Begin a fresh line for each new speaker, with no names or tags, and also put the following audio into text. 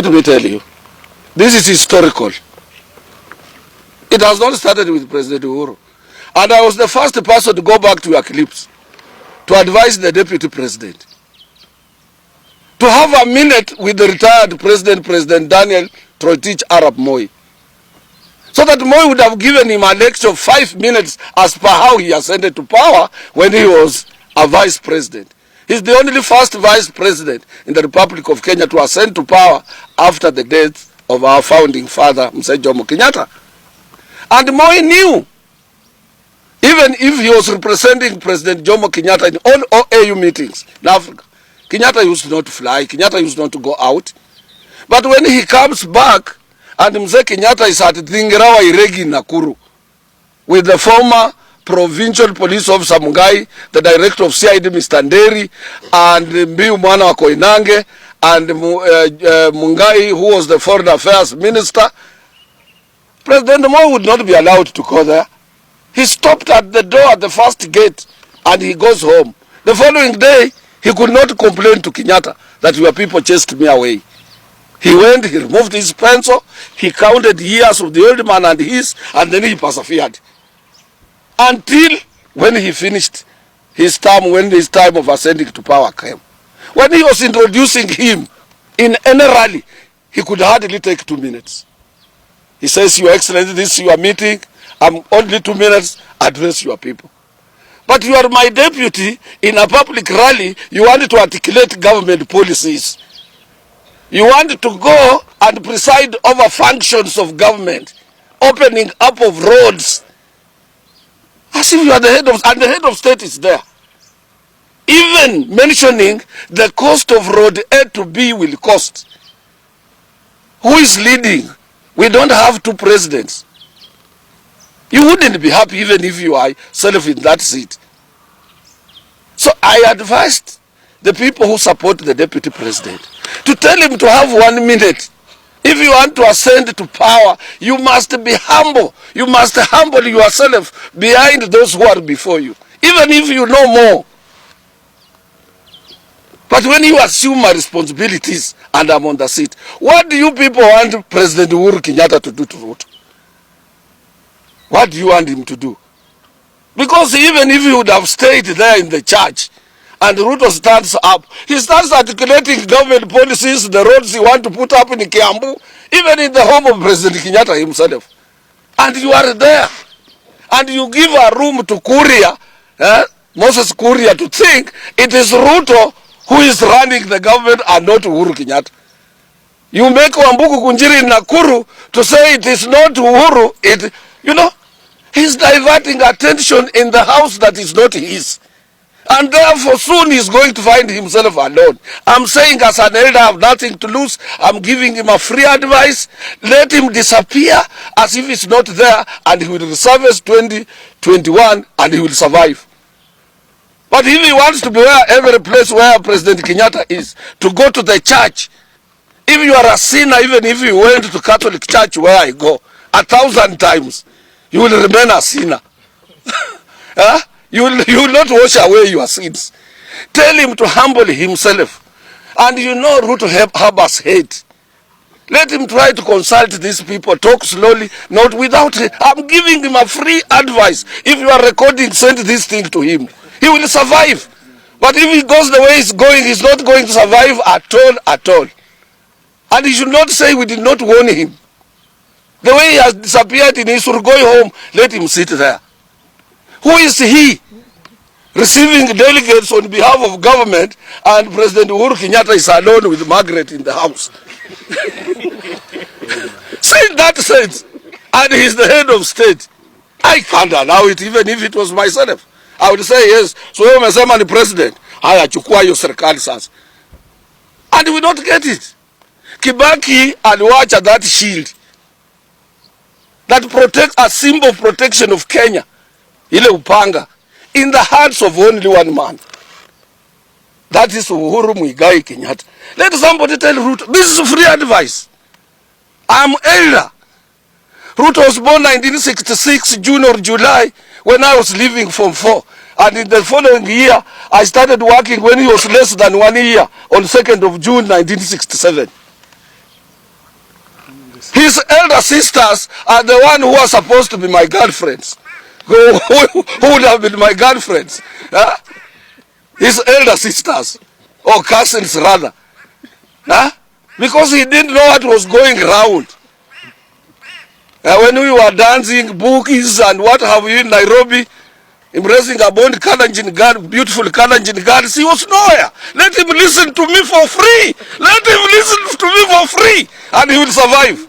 Let me tell you, this is historical. It has not started with President Uhuru. And I was the first person to go back to your clips to advise the Deputy President to have a minute with the retired President, President Daniel Toroitich Arap Moi, so that Moi would have given him a lecture of 5 minutes as per how he ascended to power when he was a Vice President. He's the only first Vice President in the Republic of Kenya to ascend to power after the death of our founding father, Mzee Jomo Kenyatta. And Moi knew, even if he was representing President Jomo Kenyatta in all OAU meetings in Africa, Kenyatta used not to fly, Kenyatta used not to go out. But when he comes back, and Mzee Kenyatta is at Thingirawa Iregi Nakuru, with the former provincial police officer Mungai, the director of CID Mr. Nderi, and Mbiu Mwana wa Koinange, and Mungai, who was the foreign affairs minister, President Moi would not be allowed to go there. He stopped at the door at the first gate and he goes home. The following day, he could not complain to Kenyatta that your people chased me away. He went, he removed his pencil, he counted years of the old man and then he persevered. Until when he finished his term, when his time of ascending to power came. When he was introducing him in any rally, he could hardly take 2 minutes. He says, Your Excellency, this is your meeting. I'm only 2 minutes, address your people. But you are my deputy in a public rally. You want to articulate government policies. You want to go and preside over functions of government, opening up of roads, as if you are the head of, and the head of state is there. Even mentioning the cost of road A to B will cost. Who is leading? We don't have 2 presidents. You wouldn't be happy even if you are self in that seat. So I advised the people who support the deputy president to tell him to have 1 minute. If you want to ascend to power, you must be humble. You must humble yourself behind those who are before you, even if you know more. But when you assume my responsibilities and I'm on the seat, what do you people want President Uhuru Kenyatta to do to Ruto? What do you want him to do? Because even if he would have stayed there in the church and Ruto stands up, he starts articulating government policies, the roads he wants to put up in Kiambu, even in the home of President Kenyatta himself. And you are there. And you give a room to Kuria, Moses Kuria, to think it is Ruto who is running the government and not Uhuru Kenyatta. You make Wambuku Kunjiri in Nakuru to say it is not Uhuru, he's diverting attention in the house that is not his. And therefore soon he's going to find himself alone. I'm saying as an elder, I have nothing to lose. I'm giving him a free advice. Let him disappear as if he's not there, and he will service 2021 and he will survive. But if he wants to be every place where President Kenyatta is, to go to the church, if you are a sinner, even if you went to Catholic church where I go 1,000 times, you will remain a sinner. You will not wash away your sins. Tell him to humble himself. And Ruto harbors hate. Let him try to consult these people, talk slowly, not without. I'm giving him a free advice. If you are recording, send this thing to him. He will survive. But if he goes the way he's going, he's not going to survive at all. And he should not say we did not warn him. The way he has disappeared in Isur, going home, let him sit there. Who is he? Receiving delegates on behalf of government, and President Uhuru Kenyatta is alone with Margaret in the house. Say in that sense, and he's the head of state. I can't allow it, even if it was myself. I would say yes. So wewe umesema ni president. Haya, chukua hiyo serikali sasa. And we don't get it. Kibaki aliwacha that shield that protects, a symbol of protection of Kenya, ile upanga, in the hands of only one man. That is Uhuru Muigai Kenyatta. Let somebody tell Ruto, this is free advice. I'm elder. Ruto was born 1966, June or July, when I was leaving Form 4. And in the following year, I started working when he was less than 1 year, on 2nd of June, 1967. His elder sisters are the one who are supposed to be my girlfriends. Who would have been my girlfriends? Huh? His elder sisters, or cousins rather. Huh? Because he didn't know what was going around. When we were dancing bookies and what have you in Nairobi, embracing a bond Kalenjin girl, beautiful Kalenjin girls, he was nowhere. Let him listen to me for free. Let him listen to me for free, and he will survive.